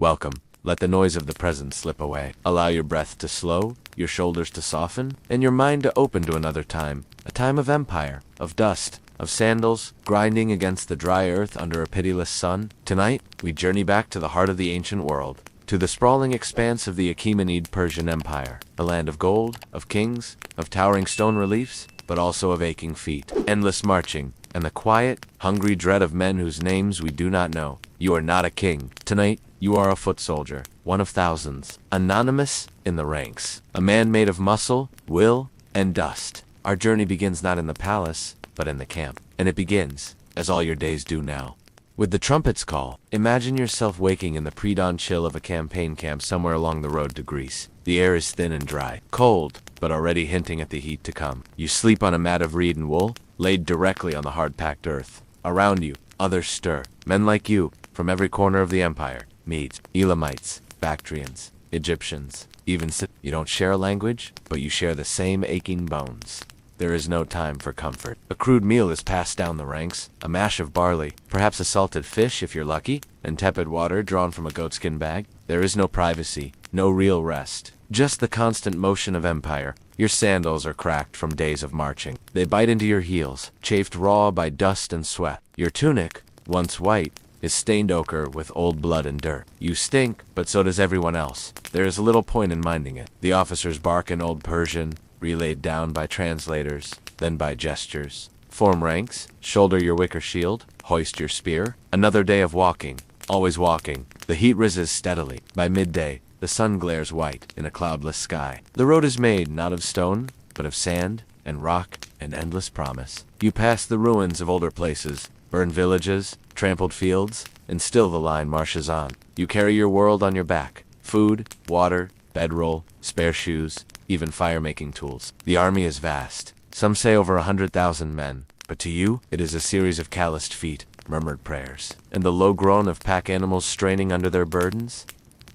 Welcome. Let the noise of the present slip away. Allow your breath to slow, your shoulders to soften, and your mind to open to another time. A time of empire, of dust, of sandals, grinding against the dry earth under a pitiless sun. Tonight, we journey back to the heart of the ancient world, to the sprawling expanse of the Achaemenid Persian Empire, a land of gold, of kings, of towering stone reliefs, but also of aching feet, endless marching, and the quiet, hungry dread of men whose names we do not know. You are not a king. Tonight, you are a foot soldier, one of thousands, anonymous in the ranks, a man made of muscle, will, and dust. Our journey begins not in the palace, but in the camp, and it begins, as all your days do now, with the trumpet's call. Imagine yourself waking in the pre-dawn chill of a campaign camp somewhere along the road to Greece. The air is thin and dry, cold, but already hinting at the heat to come. You sleep on a mat of reed and wool, laid directly on the hard-packed earth. Around you, others stir, men like you, from every corner of the empire. Medes, Elamites, Bactrians, Egyptians, even you don't share a language, but you share the same aching bones. There is no time for comfort. A crude meal is passed down the ranks, a mash of barley, perhaps a salted fish if you're lucky, and tepid water drawn from a goatskin bag. There is no privacy, no real rest, just the constant motion of empire. Your sandals are cracked from days of marching. They bite into your heels, chafed raw by dust and sweat. Your tunic, once white, is stained ochre with old blood and dirt. You stink, but so does everyone else. There is little point in minding it. The officers bark in old Persian, relayed down by translators, then by gestures. Form ranks, shoulder your wicker shield, hoist your spear. Another day of walking, always walking. The heat rises steadily. By midday, the sun glares white in a cloudless sky. The road is made not of stone, but of sand and rock and endless promise. You pass the ruins of older places, burned villages, trampled fields, and still the line marches on. You carry your world on your back. Food, water, bedroll, spare shoes, even fire-making tools. The army is vast. Some say over 100,000 men, but to you, it is a series of calloused feet, murmured prayers, and the low groan of pack animals straining under their burdens.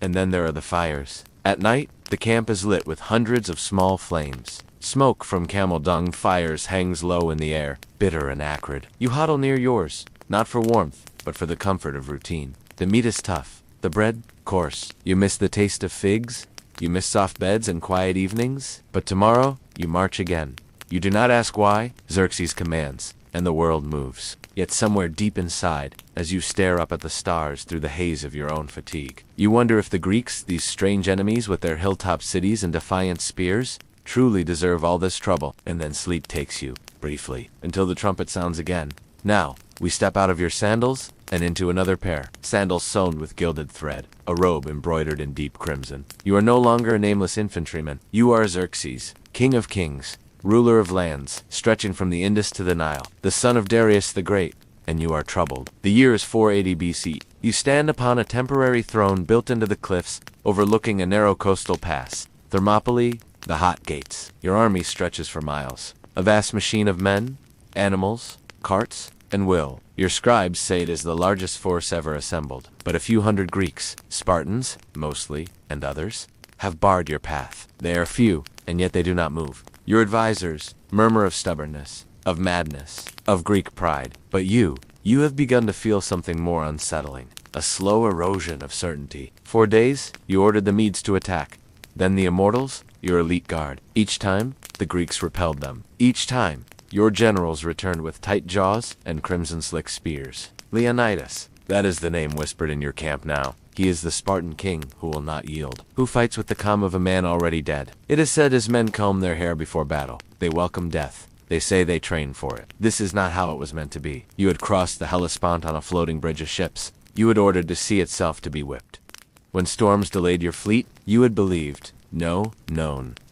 And then there are the fires. At night, the camp is lit with hundreds of small flames. Smoke from camel dung fires hangs low in the air, bitter and acrid. You huddle near yours, not for warmth, but for the comfort of routine. The meat is tough, the bread, coarse. You miss the taste of figs, you miss soft beds and quiet evenings. But tomorrow, you march again. You do not ask why. Xerxes commands, and the world moves. Yet somewhere deep inside, as you stare up at the stars through the haze of your own fatigue, you wonder if the Greeks, these strange enemies with their hilltop cities and defiant spears, truly deserve all this trouble. And then sleep takes you, briefly, until the trumpet sounds again. Now, we step out of your sandals and into another pair, sandals sewn with gilded thread, a robe embroidered in deep crimson. You are no longer a nameless infantryman. You are Xerxes, king of kings, ruler of lands, stretching from the Indus to the Nile, the son of Darius the Great, and you are troubled. The year is 480 BC. You stand upon a temporary throne built into the cliffs, overlooking a narrow coastal pass. Thermopylae, the hot gates. Your army stretches for miles, a vast machine of men, animals, carts, and will. Your scribes say it is the largest force ever assembled, but a few hundred Greeks, Spartans, mostly, and others, have barred your path. They are few, and yet they do not move. Your advisors murmur of stubbornness, of madness, of Greek pride. But you have begun to feel something more unsettling, a slow erosion of certainty. 4 days, you ordered the Medes to attack. Then the Immortals, your elite guard. Each time, the Greeks repelled them. Each time, your generals returned with tight jaws and crimson-slick spears. Leonidas, that is the name whispered in your camp now. He is the Spartan king who will not yield, who fights with the calm of a man already dead. It is said his men comb their hair before battle. They welcome death. They say they train for it. This is not how it was meant to be. You had crossed the Hellespont on a floating bridge of ships. You had ordered the sea itself to be whipped. When storms delayed your fleet, you had believed, known,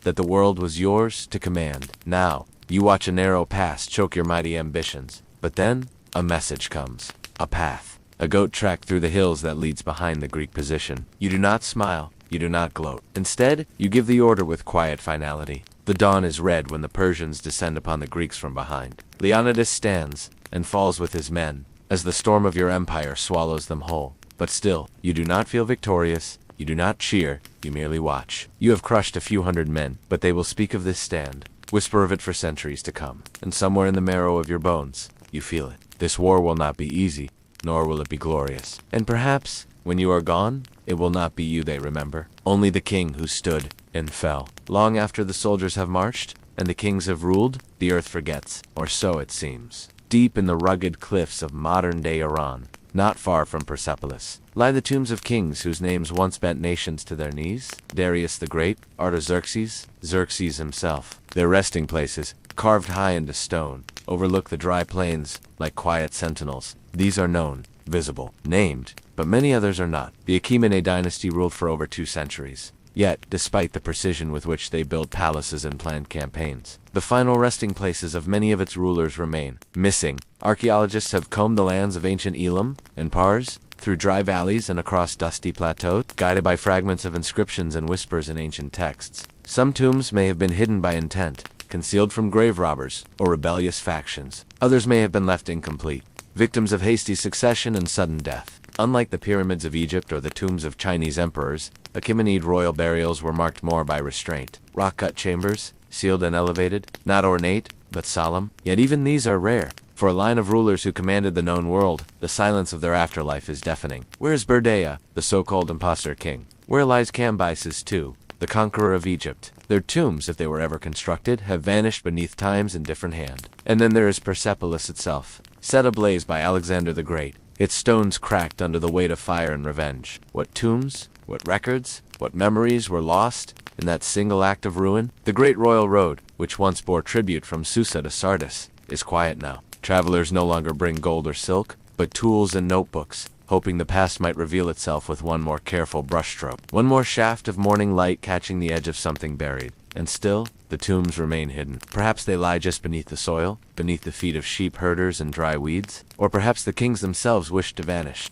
that the world was yours to command. Now, you watch a narrow pass choke your mighty ambitions. But then, a message comes. A path. A goat track through the hills that leads behind the Greek position. You do not smile. You do not gloat. Instead, you give the order with quiet finality. The dawn is red when the Persians descend upon the Greeks from behind. Leonidas stands and falls with his men, as the storm of your empire swallows them whole. But still, you do not feel victorious. You do not cheer. You merely watch. You have crushed a few hundred men, but they will speak of this stand, whisper of it for centuries to come. And somewhere in the marrow of your bones, you feel it. This war will not be easy, nor will it be glorious. And perhaps, When you are gone, it will not be you they remember, only the king who stood and fell. Long after the soldiers have marched, and the kings have ruled, the earth forgets, or so it seems. Deep in the rugged cliffs of modern-day Iran, not far from Persepolis, lie the tombs of kings whose names once bent nations to their knees. Darius the Great, Artaxerxes, Xerxes himself. Their resting places, carved high into stone, overlook the dry plains like quiet sentinels. These are known, visible, named, but many others are not. The Achaemenid dynasty ruled for over 2 centuries. Yet, despite the precision with which they built palaces and planned campaigns, the final resting places of many of its rulers remain missing. Archaeologists have combed the lands of ancient Elam and Pars, through dry valleys and across dusty plateaus, guided by fragments of inscriptions and whispers in ancient texts. Some tombs may have been hidden by intent, concealed from grave robbers or rebellious factions. Others may have been left incomplete, victims of hasty succession and sudden death. Unlike the pyramids of Egypt or the tombs of Chinese emperors, Achaemenid royal burials were marked more by restraint. Rock-cut chambers, sealed and elevated, not ornate, but solemn. Yet even these are rare. For a line of rulers who commanded the known world, the silence of their afterlife is deafening. Where is Berdea, the so-called imposter king? Where lies Cambyses II, the conqueror of Egypt? Their tombs, if they were ever constructed, have vanished beneath time's indifferent hand. And then there is Persepolis itself, set ablaze by Alexander the Great, its stones cracked under the weight of fire and revenge. What tombs, what records, what memories were lost in that single act of ruin? The great royal road, which once bore tribute from Susa to Sardis, is quiet now. Travelers no longer bring gold or silk, but tools and notebooks, hoping the past might reveal itself with one more careful brushstroke, one more shaft of morning light catching the edge of something buried. And still, the tombs remain hidden. Perhaps they lie just beneath the soil, beneath the feet of sheep herders and dry weeds, or perhaps the kings themselves wished to vanish.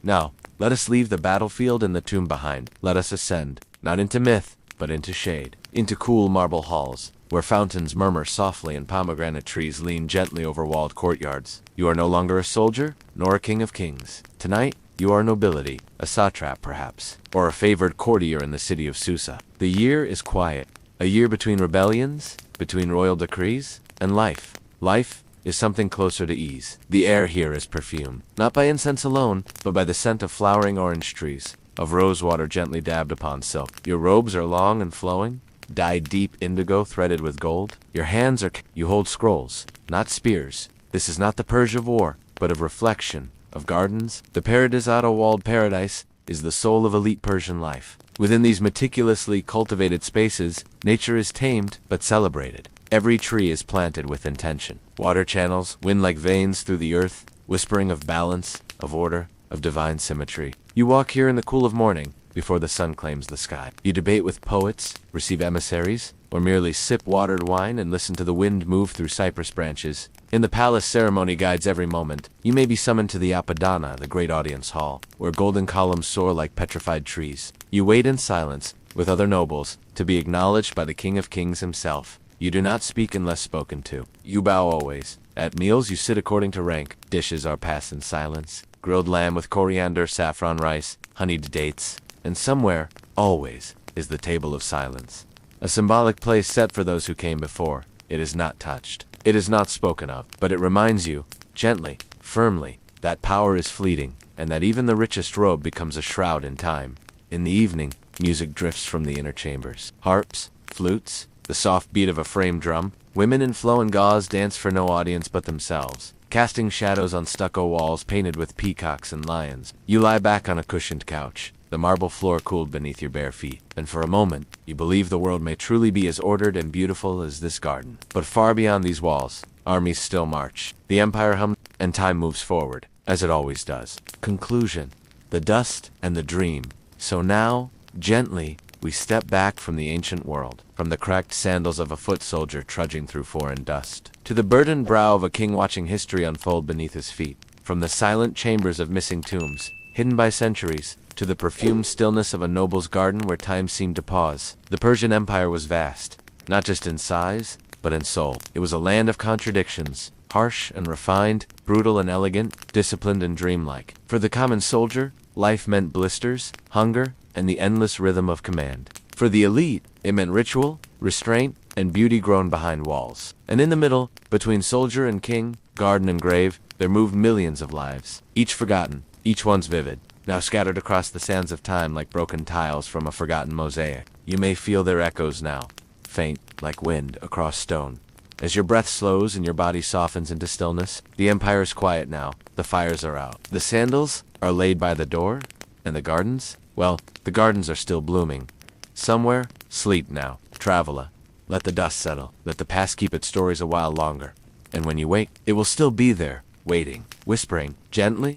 Now, let us leave the battlefield and the tomb behind. Let us ascend, not into myth, but into shade, into cool marble halls, where fountains murmur softly and pomegranate trees lean gently over walled courtyards. You are no longer a soldier, nor a king of kings. Tonight, you are nobility, a satrap perhaps, or a favored courtier in the city of Susa. The year is quiet, a year between rebellions, between royal decrees, and life. Life is something closer to ease. The air here is perfumed, not by incense alone, but by the scent of flowering orange trees, of rosewater gently dabbed upon silk. Your robes are long and flowing, dyed deep indigo threaded with gold. Your hands are... You hold scrolls, not spears. This is not the Persia of war, but of reflection, of gardens. The paradisical-walled paradise is the soul of elite Persian life. Within these meticulously cultivated spaces, nature is tamed but celebrated. Every tree is planted with intention. Water channels wind like veins through the earth, whispering of balance, of order, of divine symmetry. You walk here in the cool of morning, before the sun claims the sky. You debate with poets, receive emissaries, or merely sip watered wine and listen to the wind move through cypress branches. In the palace, ceremony guides every moment. You may be summoned to the Apadana, the great audience hall, where golden columns soar like petrified trees. You wait in silence, with other nobles, to be acknowledged by the King of Kings himself. You do not speak unless spoken to. You bow always. At meals, you sit according to rank. Dishes are passed in silence. Grilled lamb with coriander, saffron rice, honeyed dates. And somewhere, always, is the table of silence. A symbolic place set for those who came before. It is not touched. It is not spoken of, but it reminds you, gently, firmly, that power is fleeting, and that even the richest robe becomes a shroud in time. In the evening, music drifts from the inner chambers. Harps, flutes, the soft beat of a framed drum. Women in flowing gauze dance for no audience but themselves, casting shadows on stucco walls painted with peacocks and lions. You lie back on a cushioned couch, the marble floor cooled beneath your bare feet, and for a moment, you believe the world may truly be as ordered and beautiful as this garden. But far beyond these walls, armies still march. The empire hums, and time moves forward, as it always does. Conclusion. The dust and the dream. So now, gently, we step back from the ancient world, from the cracked sandals of a foot soldier trudging through foreign dust, to the burdened brow of a king watching history unfold beneath his feet, from the silent chambers of missing tombs, hidden by centuries, to the perfumed stillness of a noble's garden where time seemed to pause. The Persian Empire was vast, not just in size, but in soul. It was a land of contradictions, harsh and refined, brutal and elegant, disciplined and dreamlike. For the common soldier, life meant blisters, hunger, and the endless rhythm of command. For the elite, it meant ritual, restraint, and beauty grown behind walls. And in the middle, between soldier and king, garden and grave, There moved millions of lives, each forgotten, each one's vivid, now scattered across the sands of time like broken tiles from a forgotten mosaic. You may feel their echoes now, faint like wind across stone. As your breath slows and your body softens into stillness, the empire's quiet now, the fires are out. The sandals are laid by the door, and the gardens? Well, the gardens are still blooming. Somewhere, sleep now, traveler. Let the dust settle, let the past keep its stories a while longer. And when you wake, it will still be there, waiting, whispering, gently,